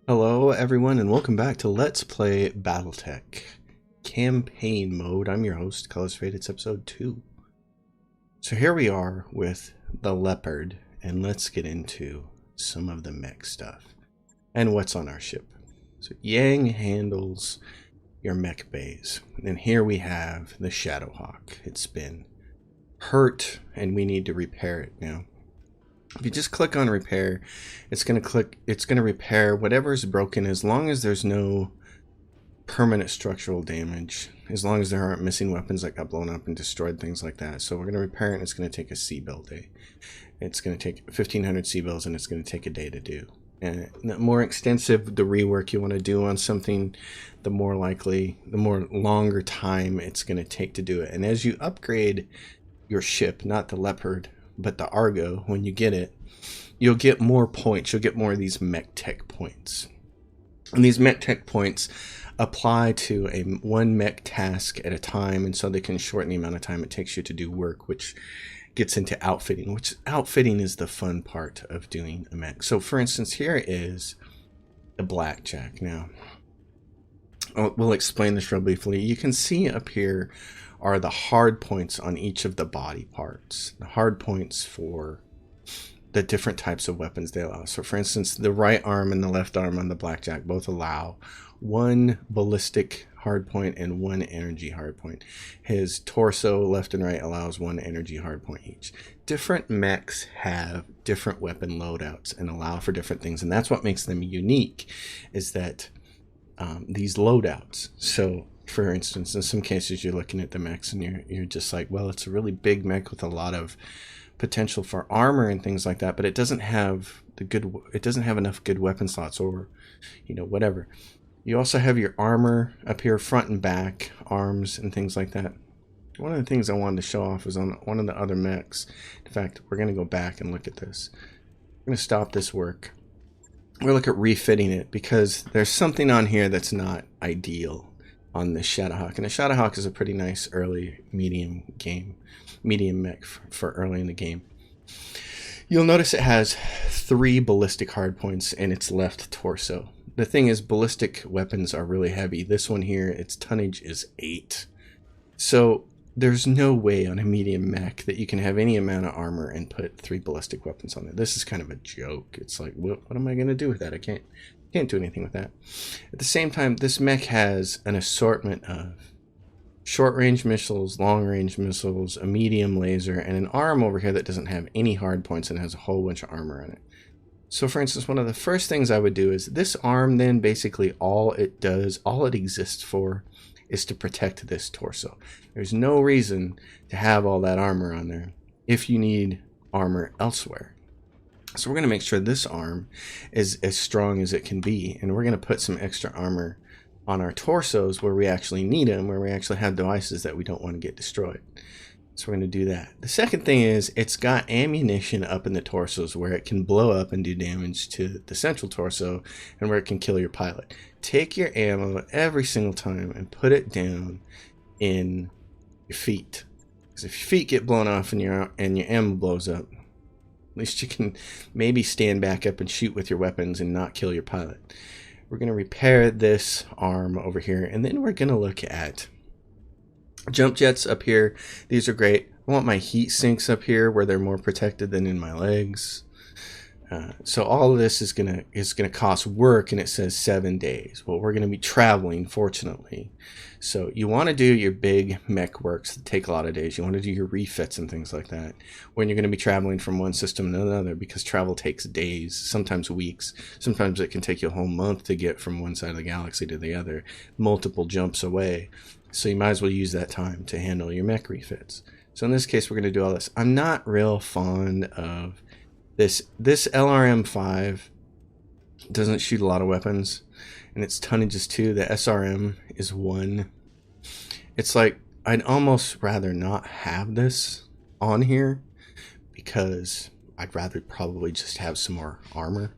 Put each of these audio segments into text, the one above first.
Hello everyone and welcome back to Let's Play Battletech Campaign Mode. I'm your host, Colors Fade. It's episode 2. So here we are with the Leopard, and let's get into some of the mech stuff and what's on our ship. So Yang handles your mech bays, and here we have the Shadowhawk. It's been hurt and we need to repair it now. If you just click on repair, it's going to repair whatever is broken, as long as there's no permanent structural damage, as long as there aren't missing weapons that got blown up and destroyed, things like that. So we're going to repair it, and it's going to take a C-bill day. It's going to take 1,500 C-bills, and it's going to take a day to do. And the more extensive the rework you want to do on something, the more longer time it's going to take to do it. And as you upgrade your ship, not the Leopard, but the Argo, when you get it, you'll get more points. You'll get more of these Mech Tech points. And these Mech Tech points apply to one mech task at a time, and so they can shorten the amount of time it takes you to do work, which gets into outfitting, which outfitting is the fun part of doing a mech. So for instance, here is the Blackjack. Now, we'll explain this real briefly. You can see up here are the hard points on each of the body parts. The hard points for the different types of weapons they allow. So for instance, the right arm and the left arm on the Blackjack both allow one ballistic hardpoint and one energy hardpoint. His torso, left and right, allows one energy hardpoint each. Different mechs have different weapon loadouts and allow for different things, and that's what makes them unique, is that these loadouts. So for instance, in some cases you're looking at the mechs and you're just like, well, it's a really big mech with a lot of potential for armor and things like that, but it doesn't have enough good weapon slots, or whatever. You also have your armor up here, front and back, arms and things like that. One of the things I wanted to show off was on one of the other mechs. In fact, we're going to go back and look at this. We're going to stop this work. We're going to look at refitting it, because there's something on here that's not ideal on the Shadowhawk. And the Shadowhawk is a pretty nice early medium mech for early in the game. You'll notice it has 3 ballistic hardpoints in its left torso. The thing is, ballistic weapons are really heavy. This one here, its tonnage is 8. So there's no way on a medium mech that you can have any amount of armor and put 3 ballistic weapons on it. This is kind of a joke. It's like, what am I going to do with that? I can't do anything with that. At the same time, this mech has an assortment of short-range missiles, long-range missiles, a medium laser, and an arm over here that doesn't have any hard points and has a whole bunch of armor in it. So for instance, one of the first things I would do is this arm, then basically all it exists for is to protect this torso. There's no reason to have all that armor on there if you need armor elsewhere. So we're going to make sure this arm is as strong as it can be, and we're going to put some extra armor on our torsos where we actually need them, where we actually have devices that we don't want to get destroyed. So we're going to do that. The second thing is, it's got ammunition up in the torsos where it can blow up and do damage to the central torso, and where it can kill your pilot. Take your ammo every single time and put it down in your feet, because if your feet get blown off and your ammo blows up, at least you can maybe stand back up and shoot with your weapons and not kill your pilot. We're going to repair this arm over here, and then we're going to look at jump jets up here. These are great. I want my heat sinks up here where they're more protected than in my legs. So all of this is gonna cost work, and it says 7 days. Well, we're gonna be traveling, fortunately. So you want to do your big mech works that take a lot of days. You want to do your refits and things like that when you're going to be traveling from one system to another, because travel takes days, sometimes weeks. Sometimes it can take you a whole month to get from one side of the galaxy to the other, multiple jumps away. So you might as well use that time to handle your mech refits. So in this case, we're going to do all this. I'm not real fond of this LRM-5 doesn't shoot a lot of weapons, and its tonnage is 2. The SRM is 1. It's like, I'd almost rather not have this on here, because I'd rather probably just have some more armor.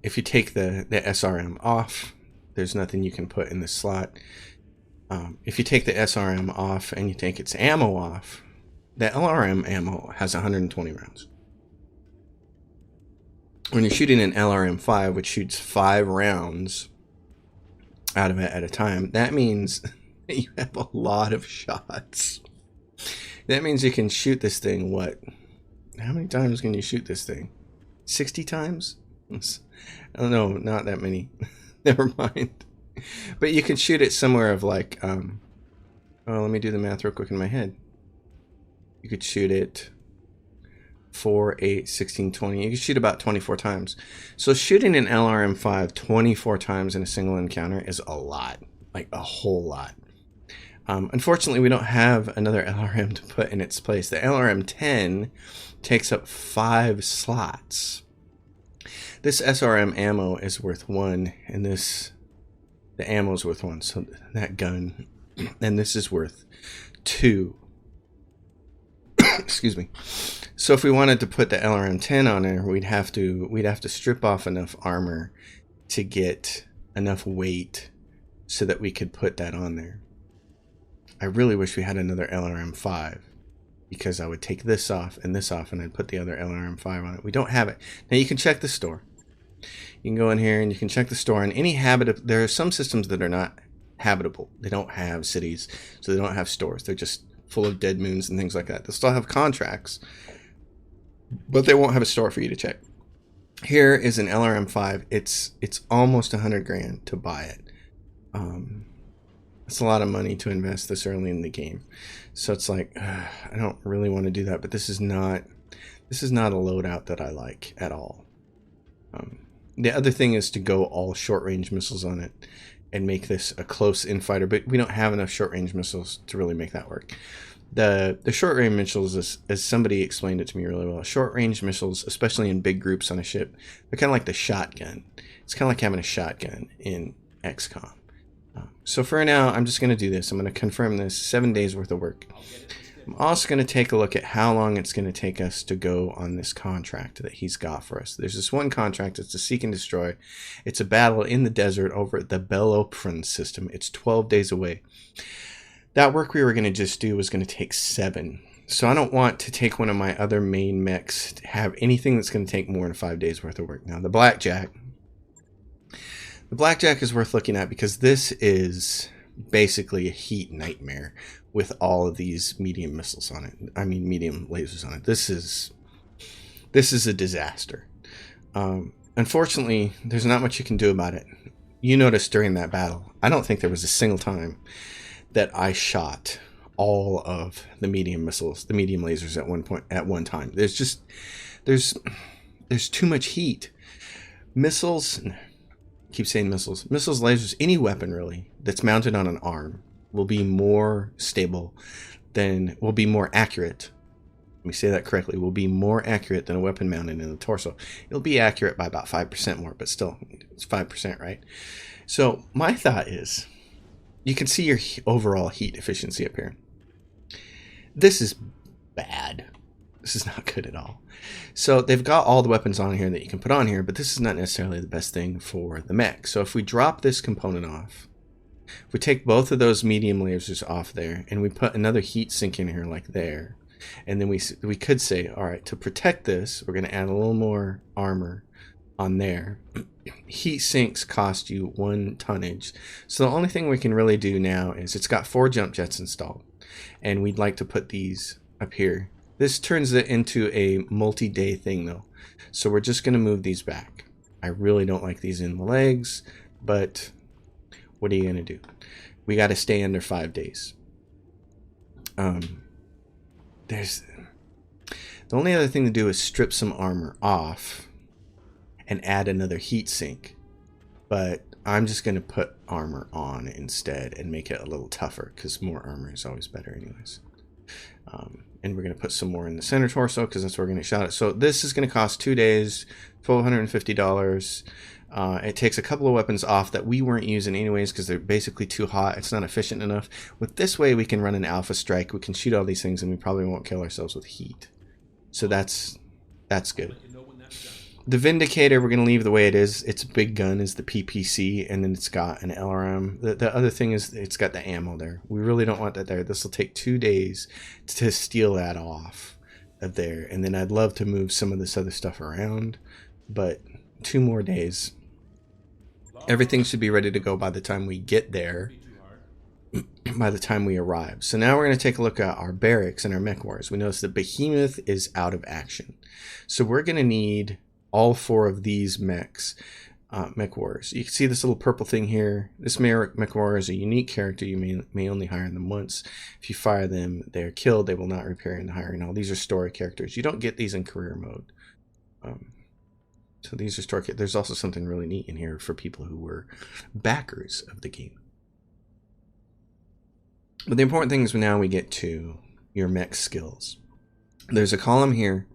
If you take the SRM off, there's nothing you can put in this slot. If you take the SRM off and you take its ammo off, the LRM ammo has 120 rounds. when you're shooting an LRM-5, which shoots 5 rounds out of it at a time, that means you have a lot of shots. That means you can shoot this thing, what? How many times can you shoot this thing? 60 times? Oh no, not that many. Never mind. But you can shoot it somewhere of like, oh, let me do the math real quick in my head. You could shoot it 4, 8, 16, 20. You could shoot about 24 times. So shooting an LRM-5 24 times in a single encounter is a lot. Like a whole lot. Unfortunately, we don't have another LRM to put in its place. The LRM-10 takes up 5 slots. This SRM ammo is worth 1, and the ammo is worth 1. So that gun, and this is worth 2. Excuse me. So if we wanted to put the LRM-10 on there, we'd have to strip off enough armor to get enough weight so that we could put that on there. I really wish we had another LRM-5, because I would take this off, and I'd put the other LRM-5 on it. We don't have it. Now you can check the store. You can go in here and you can check the store. And there are some systems that are not habitable. They don't have cities, so they don't have stores. They're just full of dead moons and things like that. They'll still have contracts, but they won't have a store for you to check. Here is an LRM-5. It's almost 100 grand to buy it. It's a lot of money to invest this early in the game. So it's like, I don't really want to do that, but this is not a loadout that I like at all. The other thing is to go all short-range missiles on it and make this a close infighter, but we don't have enough short-range missiles to really make that work. The short-range missiles, as somebody explained it to me really well, short-range missiles, especially in big groups on a ship, they're kind of like the shotgun. It's kind of like having a shotgun in XCOM. So for now, I'm just going to do this. I'm going to confirm this 7 days worth of work. I'm also going to take a look at how long it's going to take us to go on this contract that he's got for us. There's this one contract. It's a seek and destroy. It's a battle in the desert over at the Battletech system. It's 12 days away. That work we were going to just do was going to take 7. So I don't want to take one of my other main mechs to have anything that's going to take more than 5 days worth of work. Now, the Blackjack is worth looking at because this is basically a heat nightmare with all of these medium missiles on it. I mean, medium lasers on it. This is a disaster. Unfortunately, there's not much you can do about it. You noticed during that battle, I don't think there was a single time that I shot all of the medium missiles, the medium lasers at one time. There's too much heat. Missiles, keep saying missiles, lasers, any weapon really that's mounted on an arm will be more stable will be more accurate. Let me say that correctly. Will be more accurate than a weapon mounted in the torso. It'll be accurate by about 5% more, but still, it's 5%, right? So my thought is, you can see your overall heat efficiency up here. This is bad. This is not good at all. So they've got all the weapons on here that you can put on here, but this is not necessarily the best thing for the mech. So if we drop this component off, if we take both of those medium lasers off there, and we put another heat sink in here like there, and then we could say, all right, to protect this, we're going to add a little more armor on there. Heat sinks cost you 1 tonnage. So the only thing we can really do now is it's got 4 jump jets installed, and we'd like to put these up here. This turns it into a multi-day thing though. So we're just going to move these back. I really don't like these in the legs, but what are you going to do? We got to stay under 5 days. The only other thing to do is strip some armor off and add another heat sink. But I'm just going to put armor on instead and make it a little tougher, because more armor is always better anyways. And we're going to put some more in the center torso because that's where we're going to shot it. So this is going to cost 2 days, $1,250. It takes a couple of weapons off that we weren't using anyways because they're basically too hot. It's not efficient enough. With this way, we can run an alpha strike. We can shoot all these things, and we probably won't kill ourselves with heat. So that's good. The Vindicator, we're going to leave the way it is. Its big gun is the PPC, and then it's got an LRM. The other thing is it's got the ammo there. We really don't want that there. This will take 2 days to steal that off of there. And then I'd love to move some of this other stuff around. but 2 more days. Everything should be ready to go by the time we get there, by the time we arrive. So now we're going to take a look at our barracks and our mech wars. We notice the behemoth is out of action. So we're going to need all 4 of these mechs. Mech wars. You can see this little purple thing here. This mech war is a unique character. You may only hire them once. If you fire them, they are killed. They will not repair in the hiring. All these are story characters. You don't get these in career mode. So these are story. There's also something really neat in here for people who were backers of the game. But the important thing is now we get to your mech skills. There's a column here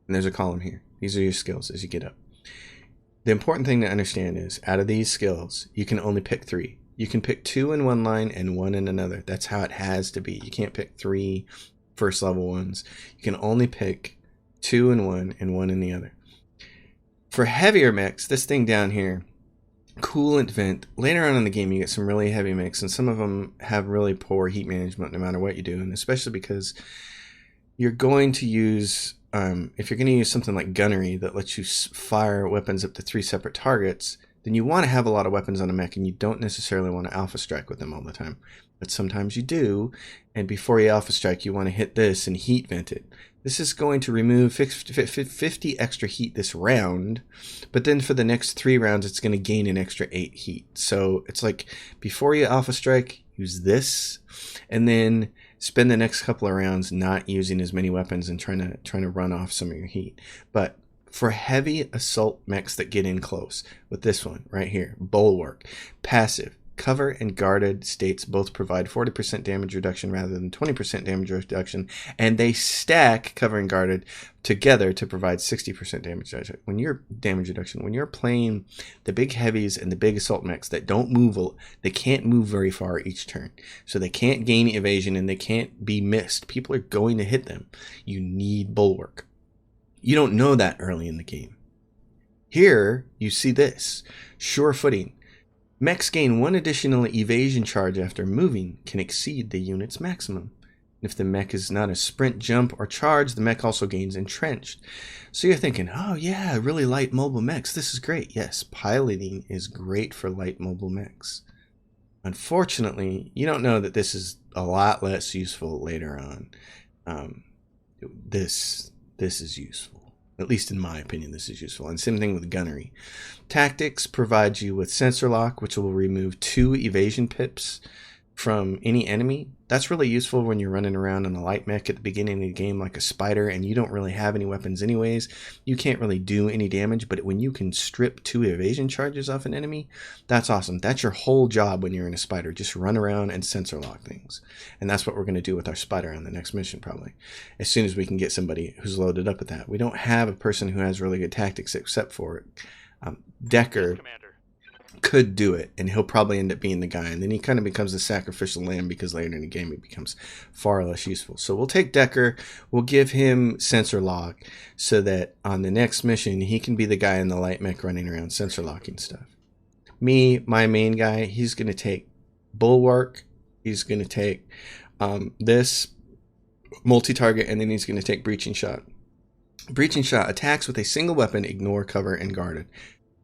and there's a column here. These are your skills as you get up. The important thing to understand is, out of these skills, you can only pick 3. You can pick 2 in one line and 1 in another. That's how it has to be. You can't pick 3 first level ones. You can only pick 2 in one and 1 in the other. For heavier mechs, this thing down here, coolant vent, later on in the game you get some really heavy mechs, and some of them have really poor heat management no matter what you do, and especially because you're going to use... if you're going to use something like gunnery that lets you fire weapons up to 3 separate targets, then you want to have a lot of weapons on a mech, and you don't necessarily want to alpha strike with them all the time. But sometimes you do, and before you alpha strike, you want to hit this and heat vent it. This is going to remove 50 extra heat this round, but then for the next 3 rounds, it's going to gain an extra 8 heat. So it's like, before you alpha strike, use this, and then spend the next couple of rounds not using as many weapons and trying to run off some of your heat. But for heavy assault mechs that get in close, with this one right here, Bulwark, passive, cover and guarded states both provide 40% damage reduction rather than 20% damage reduction, and they stack cover and guarded together to provide 60% damage reduction. When you're playing the big heavies and the big assault mechs that don't move, they can't move very far each turn, so they can't gain evasion and they can't be missed. People are going to hit them. You need Bulwark. You don't know that early in the game. Here you see this sure footing. Mechs gain 1 additional evasion charge after moving, can exceed the unit's maximum. If the mech is not a sprint, jump, or charge, the mech also gains entrenched. So you're thinking, oh yeah, really light mobile mechs. This is great. Yes, piloting is great for light mobile mechs. Unfortunately, you don't know that this is a lot less useful later on. This is useful. At least in my opinion, this is useful. And same thing with gunnery. Tactics provides you with sensor lock, which will remove 2 evasion pips from any enemy. That's really useful when you're running around in a light mech at the beginning of the game like a spider and you don't really have any weapons anyways. You can't really do any damage, but when you can strip 2 evasion charges off an enemy, that's awesome. That's your whole job when you're in a spider. Just run around and sensor lock things. And that's what we're going to do with our spider on the next mission probably. As soon as we can get somebody who's loaded up with that. We don't have a person who has really good tactics except for Decker. Could do it, and he'll probably end up being the guy, and then he kind of becomes a sacrificial lamb because later in the game he becomes far less useful. So we'll take Decker, we'll give him sensor lock so that on the next mission he can be the guy in the light mech running around sensor locking stuff. Me, my main guy, he's going to take Bulwark, he's going to take this multi-target, and then he's going to take Breaching Shot. Breaching Shot attacks with a single weapon, ignore, cover, and guarded.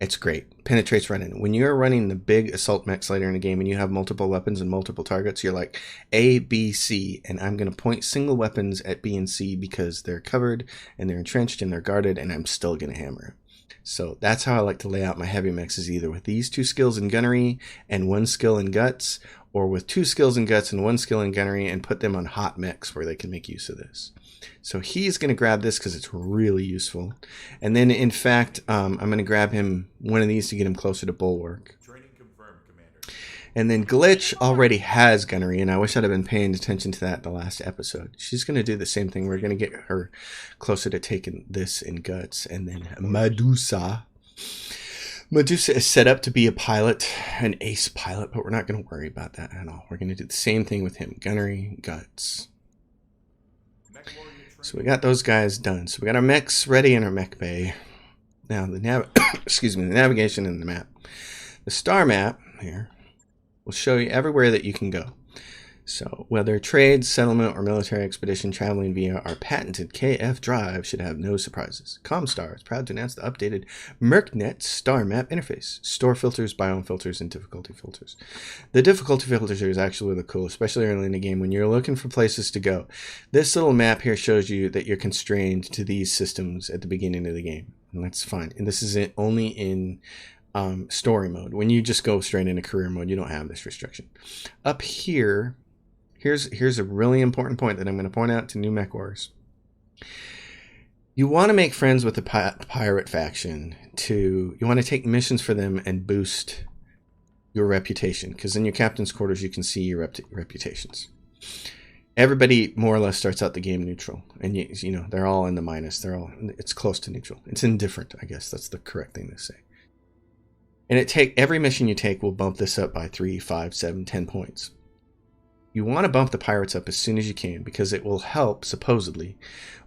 It's great. Penetrates right in. When you're running the big assault mechs later in the game and you have multiple weapons and multiple targets, you're like A, B, C, and I'm going to point single weapons at B and C because they're covered and they're entrenched and they're guarded, and I'm still going to hammer it. So that's how I like to lay out my heavy mechs, is either with these 2 skills in gunnery and 1 skill in guts, or with 2 skills in guts and 1 skill in gunnery and put them on hot mechs where they can make use of this. So he's going to grab this because it's really useful. And then, in fact, I'm going to grab him one of these to get him closer to Bulwark. Training confirmed, Commander. And then Glitch already has gunnery, and I wish I'd have been paying attention to that the last episode. She's going to do the same thing. We're going to get her closer to taking this in guts. And then Medusa. Medusa is set up to be a pilot, an ace pilot, but we're not going to worry about that at all. We're going to do the same thing with him. Gunnery, guts. So we got those guys done. So we got our mechs ready in our mech bay. Now the the navigation in the map. The star map here will show you everywhere that you can go. So, whether trade, settlement, or military expedition traveling via our patented KF drive should have no surprises. Comstar is proud to announce the updated MercNet star map interface. Store filters, biome filters, and difficulty filters. The difficulty filters here is actually really cool, especially early in the game when you're looking for places to go. This little map here shows you that you're constrained to these systems at the beginning of the game. And that's fine. And this is only in story mode. When you just go straight into career mode, you don't have this restriction. Up here, here's a really important point that I'm going to point out to new mech wars. You want to make friends with the pirate faction. You want to take missions for them and boost your reputation, because in your captain's quarters you can see your reputations. Everybody more or less starts out the game neutral, and you know they're all in the minus. It's close to neutral. It's indifferent, I guess that's the correct thing to say. And every mission you take will bump this up by 3, 5, 7, 10 points. You want to bump the pirates up as soon as you can, because it will help, supposedly,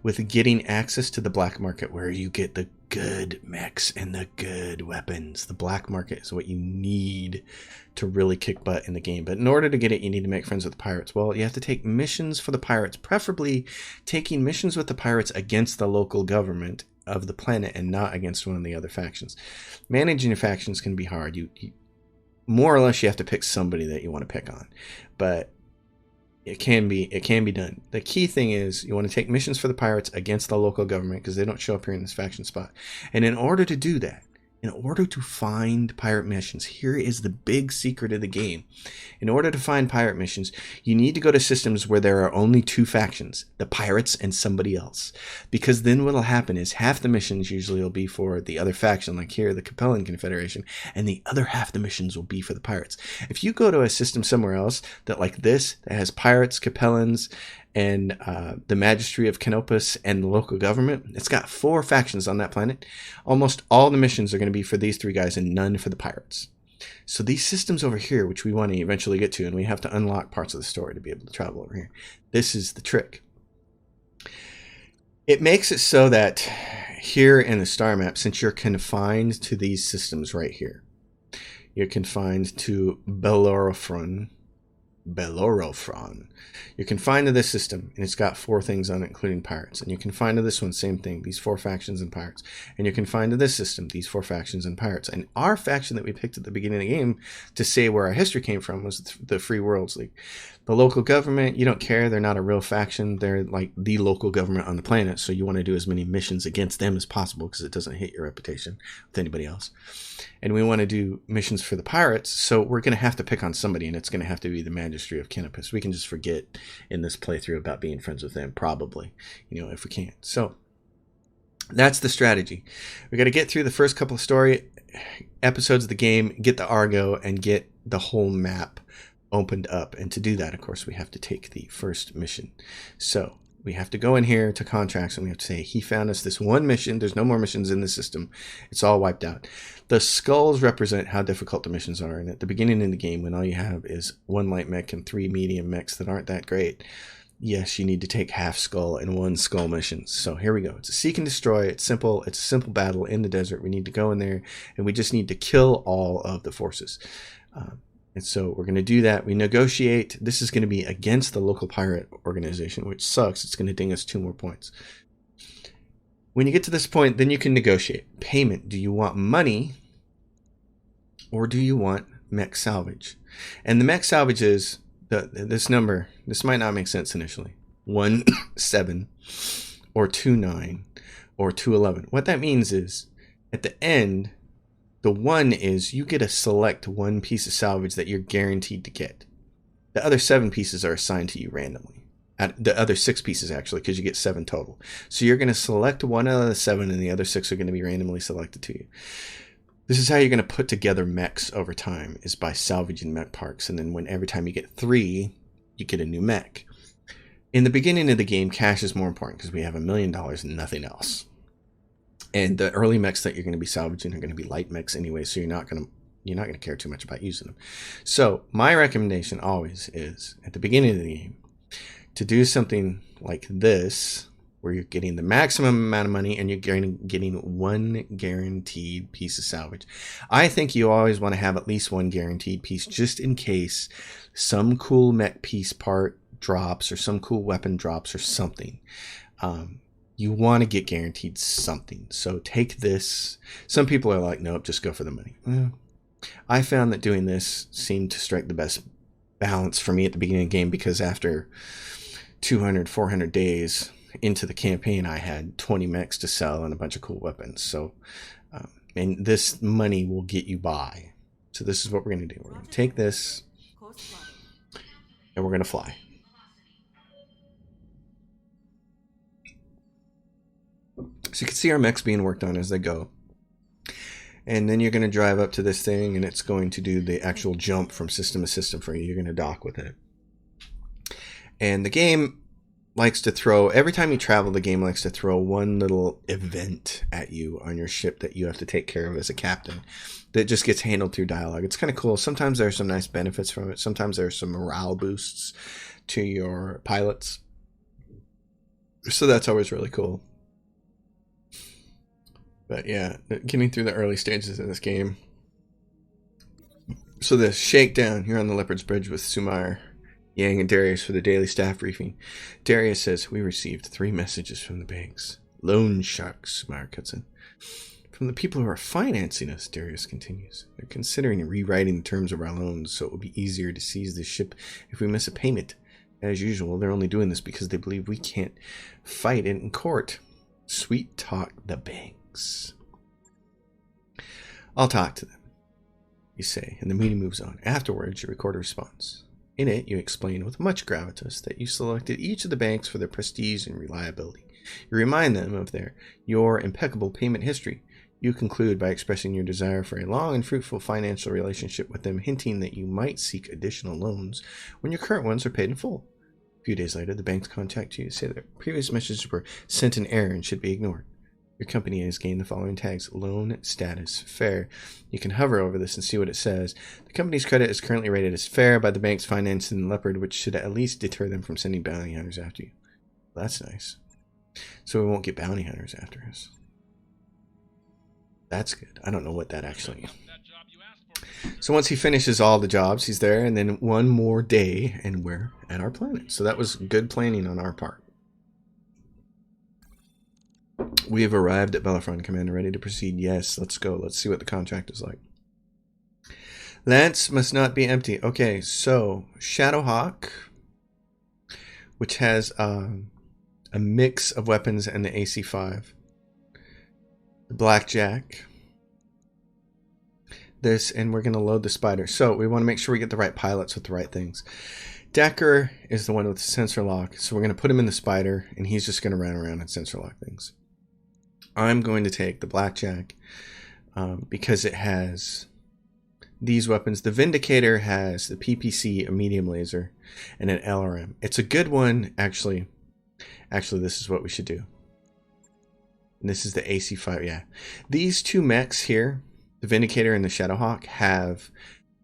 with getting access to the black market, where you get the good mechs and the good weapons. The black market is what you need to really kick butt in the game. But in order to get it, you need to make friends with the pirates. Well, you have to take missions for the pirates, preferably taking missions with the pirates against the local government of the planet and not against one of the other factions. Managing your factions can be hard. You more or less you have to pick somebody that you want to pick on, but it can be done. The key thing is you want to take missions for the pirates against the local government, because they don't show up here in this faction spot. And in order to do that, in order to find pirate missions, here is the big secret of the game. In order to find pirate missions, you need to go to systems where there are only two factions, the pirates and somebody else. Because then what will happen is half the missions usually will be for the other faction, like here, the Capellan Confederation, and the other half the missions will be for the pirates. If you go to a system somewhere else that like this, that has pirates, Capellans, and the Magistry of Canopus and the local government, it's got 4 factions on that planet. Almost all the missions are going to be for these 3 guys and none for the pirates. So these systems over here, which we want to eventually get to, and we have to unlock parts of the story to be able to travel over here. This is the trick. It makes it so that here in the star map, since you're confined to these systems right here, you're confined to Bellerophon. You're confined to this system, and it's got 4 things on it, including pirates. And you're confined to this one, same thing, these 4 factions and pirates. And you're confined to this system, these 4 factions and pirates. And our faction that we picked at the beginning of the game to say where our history came from was the Free Worlds League. The local government, you don't care. They're not a real faction. They're like the local government on the planet. So you want to do as many missions against them as possible, because it doesn't hit your reputation with anybody else. And we want to do missions for the pirates. So we're going to have to pick on somebody, and it's going to have to be the Magistry of Canopus. We can just forget in this playthrough about being friends with them, probably, if we can. So that's the strategy. We got to get through the first couple of story episodes of the game, get the Argo, and get the whole map opened up. And to do that, of course, we have to take the first mission. So we have to go in here to contracts, and we have to say, he found us this one mission. There's no more missions in the system. It's all wiped out. The skulls represent how difficult the missions are. And at the beginning of the game, when all you have is 1 light mech and 3 medium mechs that aren't that great, yes, you need to take half skull and 1 skull missions. So here we go. It's a seek and destroy. It's simple. It's a simple battle in the desert. We need to go in there, and we just need to kill all of the forces. And so we're going to do that. We negotiate. This is going to be against the local pirate organization, which sucks. It's going to ding us 2 more points. When you get to this point, then you can negotiate. Payment. Do you want money, or do you want mech salvage? And the mech salvage is this number. This might not make sense initially. 1-7 or 2-9 or 2-11. What that means is at the end, the 1 is you get to select 1 piece of salvage that you're guaranteed to get. The other 7 pieces are assigned to you randomly. The other 6 pieces, actually, because you get 7 total. So you're going to select 1 out of the 7, and the other 6 are going to be randomly selected to you. This is how you're going to put together mechs over time, is by salvaging mech parks. And then every time you get 3, you get a new mech. In the beginning of the game, cash is more important, because we have $1 million and nothing else. And the early mechs that you're going to be salvaging are going to be light mechs anyway, so you're not going to care too much about using them. So my recommendation always is, at the beginning of the game, to do something like this, where you're getting the maximum amount of money and you're getting one guaranteed piece of salvage. I think you always want to have at least one guaranteed piece just in case some cool mech piece part drops or some cool weapon drops or something. You want to get guaranteed something. So take this. Some people are like, nope, just go for the money. I found that doing this seemed to strike the best balance for me at the beginning of the game, because after 200, 400 days into the campaign, I had 20 mechs to sell and a bunch of cool weapons. So, and this money will get you by. So this is what we're going to do. We're going to take this and we're going to fly. So you can see our mechs being worked on as they go. And then you're going to drive up to this thing and it's going to do the actual jump from system to system for you. You're going to dock with it. And the game likes to throw, every time you travel, the game likes to throw one little event at you on your ship that you have to take care of as a captain that just gets handled through dialogue. It's kind of cool. Sometimes there are some nice benefits from it. Sometimes there are some morale boosts to your pilots. So that's always really cool. But yeah, getting through the early stages of this game. So the shakedown here on the Leopard's Bridge with Sumair, Yang, and Darius for the daily staff briefing. Darius says, we received 3 messages from the banks. Loan sharks, Sumair cuts in. From the people who are financing us, Darius continues. They're considering rewriting the terms of our loans so it will be easier to seize the ship if we miss a payment. As usual, they're only doing this because they believe we can't fight it in court. Sweet talk the banks. I'll talk to them, you say, and the meeting moves on. Afterwards, you record a response. In it, you explain with much gravitas that you selected each of the banks for their prestige and reliability. You remind them of your impeccable payment history. You conclude by expressing your desire for a long and fruitful financial relationship with them, hinting that you might seek additional loans when your current ones are paid in full. A few days later, the banks contact you to say that previous messages were sent in error and should be ignored. Your company has gained the following tags: loan status fair. You can hover over this and see what it says. The company's credit is currently rated as fair by the banks financing the Leopard, which should at least deter them from sending bounty hunters after you. Well, that's nice. So we won't get bounty hunters after us. That's good. I don't know what that actually is. So once he finishes all the jobs, he's there, and then one more day, and we're at our planet. So that was good planning on our part. We have arrived at Bellerophon, Commander. Ready to proceed? Yes, let's go. Let's see what the contract is like. Lance must not be empty. Okay, so Shadowhawk, which has a mix of weapons and the AC5. The Blackjack. This, and we're going to load the Spider. So we want to make sure we get the right pilots with the right things. Decker is the one with the sensor lock. So we're going to put him in the Spider, and he's just going to run around and sensor lock things. I'm going to take the Blackjack because it has these weapons. The Vindicator has the PPC, a medium laser, and an LRM. It's a good one, actually. Actually, this is what we should do. And this is the AC5, yeah. These two mechs here, the Vindicator and the Shadowhawk, have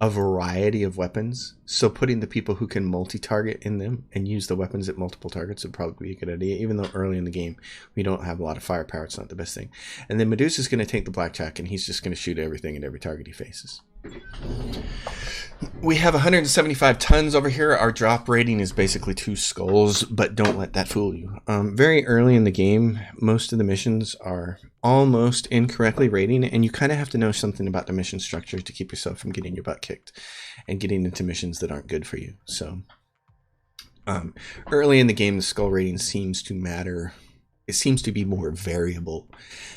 a variety of weapons. So putting the people who can multi-target in them and use the weapons at multiple targets would probably be a good idea, even though early in the game we don't have a lot of firepower. It's not the best thing. And then Medusa's going to take the Blackjack, and he's just going to shoot everything at every target he faces. We have 175 tons over here. Our drop rating is basically 2 skulls, but don't let that fool you. Very early in the game, most of the missions are almost incorrectly rating, and you kind of have to know something about the mission structure to keep yourself from getting your butt kicked and getting into missions that aren't good for you. So early in the game, the skull rating seems to matter. It seems to be more variable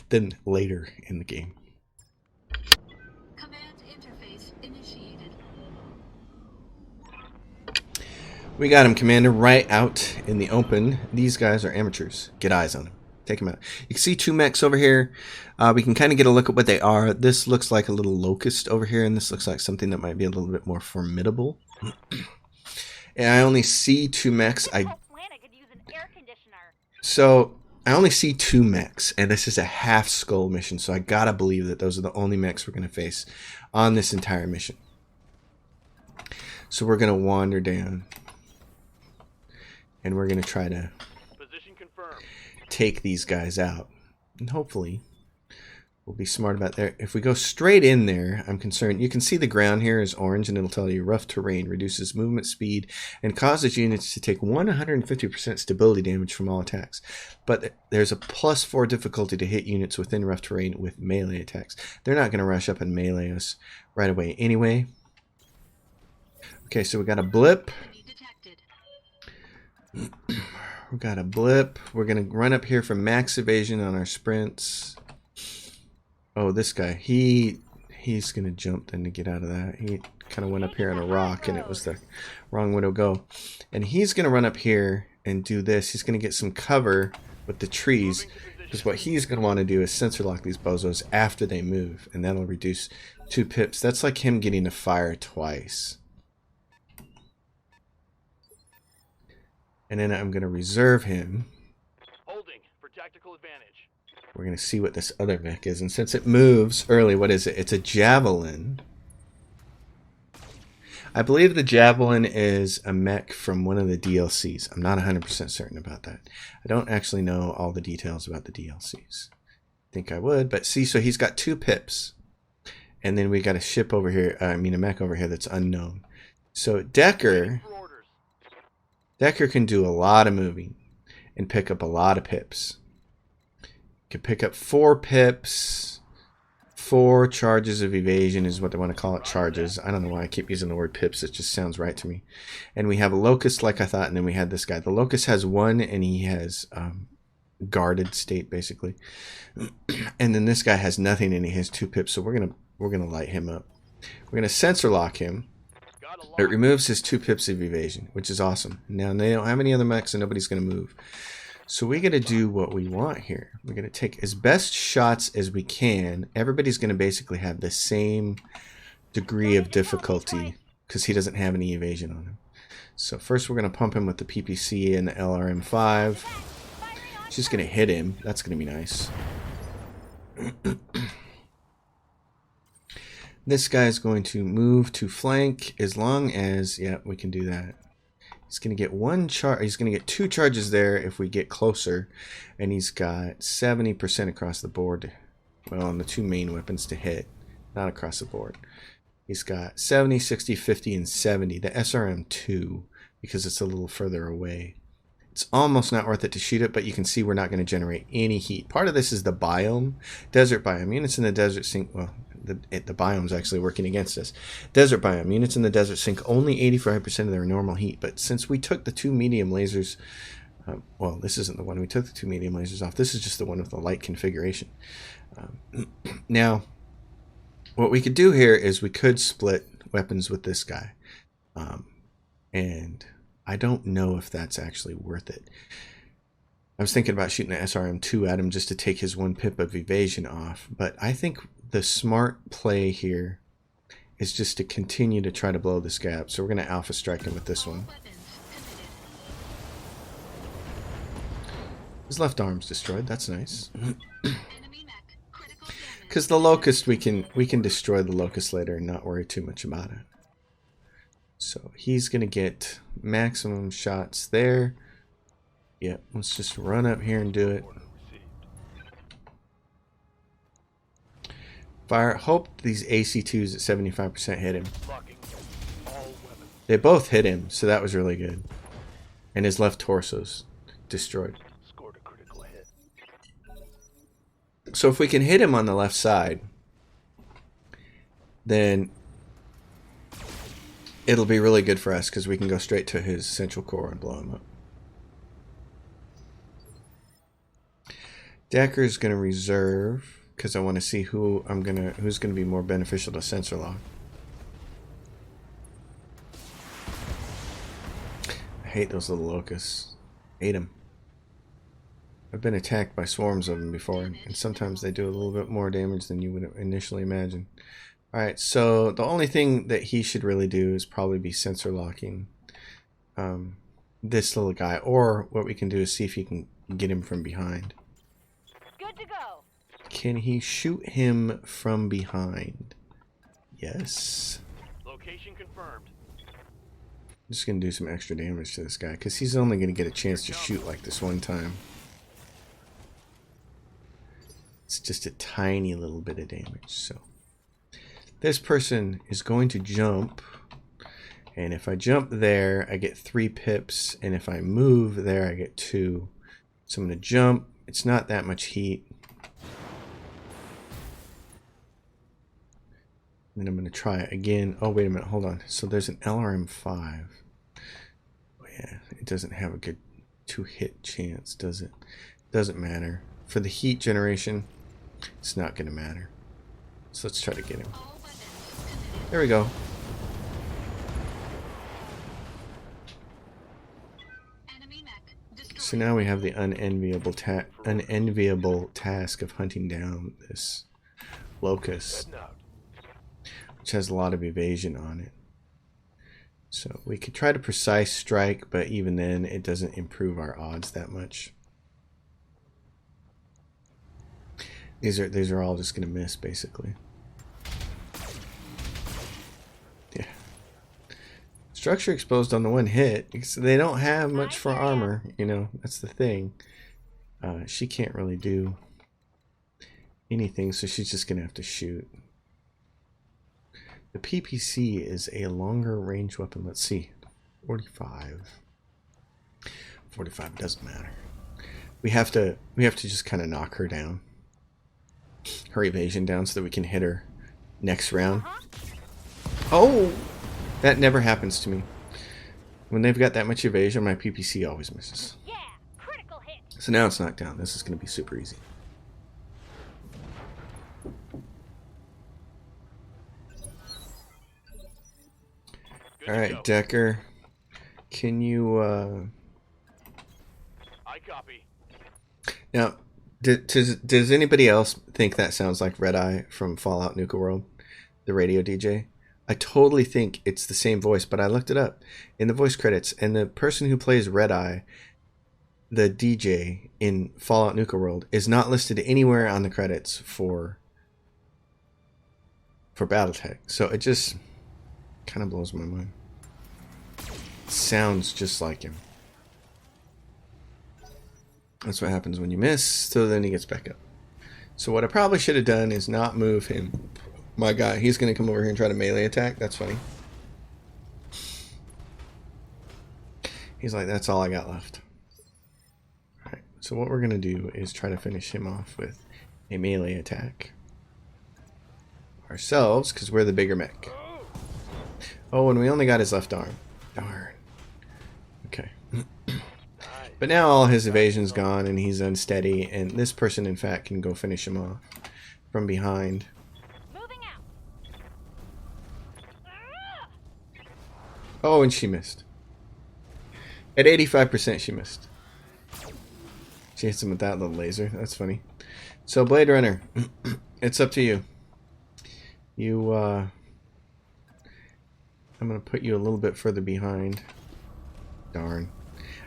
than later in the game. We got him, Commander, right out in the open. These guys are amateurs. Get eyes on them. Take them out. You can see 2 mechs over here. We can kind of get a look at what they are. This looks like a little locust over here, and this looks like something that might be a little bit more formidable. And I only see 2 mechs. So I only see 2 mechs, and this is a half skull mission, so I gotta believe that those are the only mechs we're gonna face on this entire mission. So we're gonna wander down. And we're going to try to take these guys out. And hopefully we'll be smart about that. If we go straight in there, I'm concerned. You can see the ground here is orange, and it'll tell you rough terrain reduces movement speed and causes units to take 150% stability damage from all attacks. But there's a +4 difficulty to hit units within rough terrain with melee attacks. They're not going to rush up and melee us right away anyway. Okay, so we got a blip. We got a blip. We're going to run up here for max evasion on our sprints. Oh, this guy, he's going to jump then to get out of that. He kind of went up here on a rock, and it was the wrong way to go. And he's going to run up here and do this. He's going to get some cover with the trees, because what he's going to want to do is sensor lock these bozos after they move, and that'll reduce 2 pips. That's like him getting to fire twice. And then I'm going to reserve him. Holding for tactical advantage. We're going to see what this other mech is. And since it moves early, what is it? It's a javelin. I believe the javelin is a mech from one of the DLCs. I'm not 100% certain about that. I don't actually know all the details about the DLCs. I think I would, but see, so he's got 2 pips. And then we got a ship over here, a mech over here that's unknown. So Decker can do a lot of moving and pick up a lot of pips. Can pick up 4 pips, 4 charges of evasion is what they want to call it, charges. I don't know why I keep using the word pips. It just sounds right to me. And we have a locust like I thought, and then we had this guy. The locust has 1, and he has guarded state basically. And then this guy has nothing, and he has 2 pips. So we're gonna light him up. We're gonna sensor lock him. It removes his 2 pips of evasion, which is awesome. Now they don't have any other mechs, and nobody's gonna move. So we got to do what we want here. We're going to take as best shots as we can. Everybody's going to basically have the same degree of difficulty because he doesn't have any evasion on him. So first we're going to pump him with the PPC and the LRM5. Just going to hit him. That's going to be nice. This guy's going to move to flank as long as, yeah, we can do that. He's going to get 1 charge. He's going to get 2 charges there if we get closer. And he's got 70% across the board. Well, on the 2 main weapons to hit. Not across the board. He's got 70, 60, 50, and 70. The SRM2, because it's a little further away. It's almost not worth it to shoot it, but you can see we're not going to generate any heat. Part of this is the biome. Desert biome. Units in the desert sink... Well, the biome's actually working against us. Desert biome. Units in the desert sink only 85% of their normal heat. But since we took the 2 medium lasers... well, this isn't the one. We took the 2 medium lasers off. This is just the one with the light configuration. Now, what we could do here is we could split weapons with this guy. And I don't know if that's actually worth it. I was thinking about shooting an SRM2 at him just to take his 1 pip of evasion off. But I think the smart play here is just to continue to try to blow this guy up. So we're going to alpha strike him with this one. His left arm's destroyed. That's nice. Because the locust, we can destroy the locust later and not worry too much about it. So he's going to get maximum shots there. Yep, let's just run up here and do it. Fire. Hope these AC2s at 75% hit him. They both hit him, so that was really good. And his left torso's destroyed. Scored a critical hit. So if we can hit him on the left side, then it'll be really good for us because we can go straight to his central core and blow him up. Decker's gonna reserve because I want to see who's gonna be more beneficial to sensor lock. I hate those little locusts. Hate them. I've been attacked by swarms of them before, and sometimes they do a little bit more damage than you would initially imagine. Alright, so the only thing that he should really do is probably be sensor locking this little guy, or what we can do is see if you can get him from behind. Good to go. Can he shoot him from behind? Yes. Location confirmed. I'm just going to do some extra damage to this guy, because he's only going to get a chance to shoot like this one time. It's just a tiny little bit of damage. So this person is going to jump, and if I jump there, I get 3 pips, and if I move there, I get 2. So I'm going to jump. It's not that much heat. And I'm going to try it again. Oh, wait a minute. Hold on. So there's an LRM-5. Oh, yeah. It doesn't have a good 2-hit chance, does it? Doesn't matter. For the heat generation, it's not going to matter. So let's try to get him. There we go. So now we have the unenviable task of hunting down this locust, which has a lot of evasion on it. So we could try to precise strike, but even then it doesn't improve our odds that much. These are all just going to miss, basically. Yeah. Structure exposed on the 1 hit, because they don't have much for armor, you know, that's the thing. She can't really do anything, so she's just going to have to shoot. The PPC is a longer range weapon. Let's see. 45. 45 doesn't matter. We have to just kind of knock her down. Her evasion down so that we can hit her next round. Oh! That never happens to me. When they've got that much evasion, my PPC always misses. Yeah, critical hit. So now it's knocked down. This is going to be super easy. Alright, Decker. Can you, I copy. Now, does anybody else think that sounds like Red Eye from Fallout Nuka World? The radio DJ? I totally think it's the same voice, but I looked it up in the voice credits, and the person who plays Red Eye, the DJ in Fallout Nuka World, is not listed anywhere on the credits for Battletech. So it just kind of blows my mind. It sounds just like him. That's what happens when you miss, so then he gets back up. So what I probably should have done is not move him. My guy, he's going to come over here and try to melee attack. That's funny. He's like, that's all I got left. Alright, so what we're going to do is try to finish him off with a melee attack. Ourselves, because we're the bigger mech. Oh, and we only got his left arm. Darn. Okay. But now all his evasion's gone and he's unsteady, and this person in fact can go finish him off from behind. Moving out. Oh, and she missed. At 85% she missed. She hits him with that little laser. That's funny. So Blade Runner, it's up to you. I'm gonna put you a little bit further behind. Darn.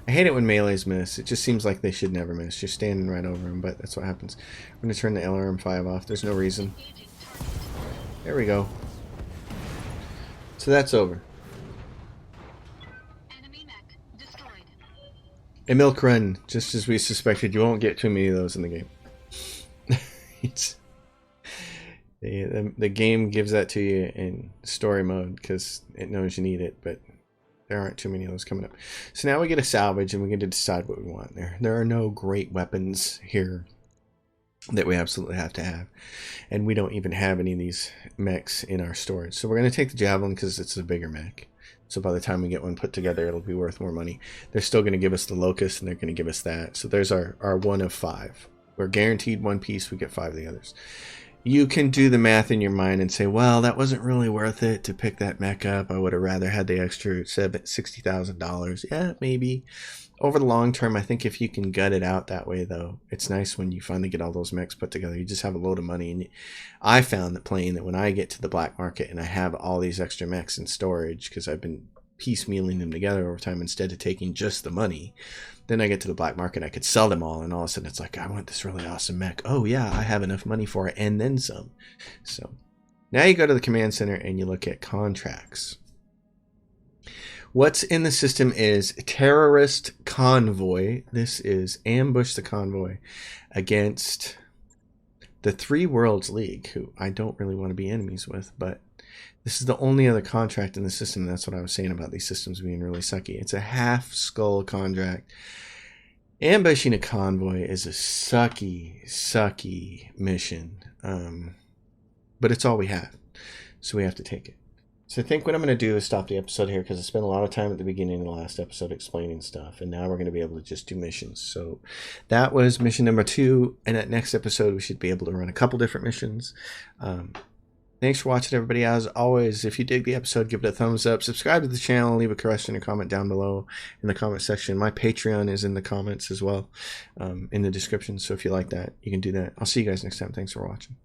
I hate it when melees miss. It just seems like they should never miss. You're standing right over them, but that's what happens. I'm going to turn the LRM-5 off. There's no reason. There we go. So that's over. A milk run, just as we suspected. You won't get too many of those in the game. The game gives that to you in story mode because it knows you need it, but there aren't too many of those coming up. So now we get a salvage and we get to decide what we want there. There are no great weapons here that we absolutely have to have. And we don't even have any of these mechs in our storage. So we're going to take the javelin because it's a bigger mech. So by the time we get one put together, it'll be worth more money. They're still going to give us the locust and they're going to give us that. So there's our 1 of 5. We're guaranteed 1 piece. We get 5 of the others. You can do the math in your mind and say, well, that wasn't really worth it to pick that mech up. I would have rather had the extra $60,000. Yeah, maybe. Over the long term, I think if you can gut it out that way, though, it's nice when you finally get all those mechs put together. You just have a load of money. And I found that playing that when I get to the black market and I have all these extra mechs in storage, because I've been piecemealing them together over time instead of taking just the money, then I get to the black market, I could sell them all, and all of a sudden it's like, I want this really awesome mech. Oh yeah, I have enough money for it, and then some. So now you go to the command center and you look at contracts. What's in the system is terrorist convoy. This is ambush the convoy against the Three Worlds League, who I don't really want to be enemies with, but this is the only other contract in the system. That's what I was saying about these systems being really sucky. It's a half skull contract. Ambushing a convoy is a sucky mission. But it's all we have. So we have to take it. So I think what I'm going to do is stop the episode here because I spent a lot of time at the beginning of the last episode explaining stuff. And now we're going to be able to just do missions. So that was mission number 2. And at next episode, we should be able to run a couple different missions. Thanks for watching, everybody. As always, if you dig the episode, give it a thumbs up. Subscribe to the channel. Leave a question or comment down below in the comment section. My Patreon is in the comments as well, in the description. So if you like that, you can do that. I'll see you guys next time. Thanks for watching.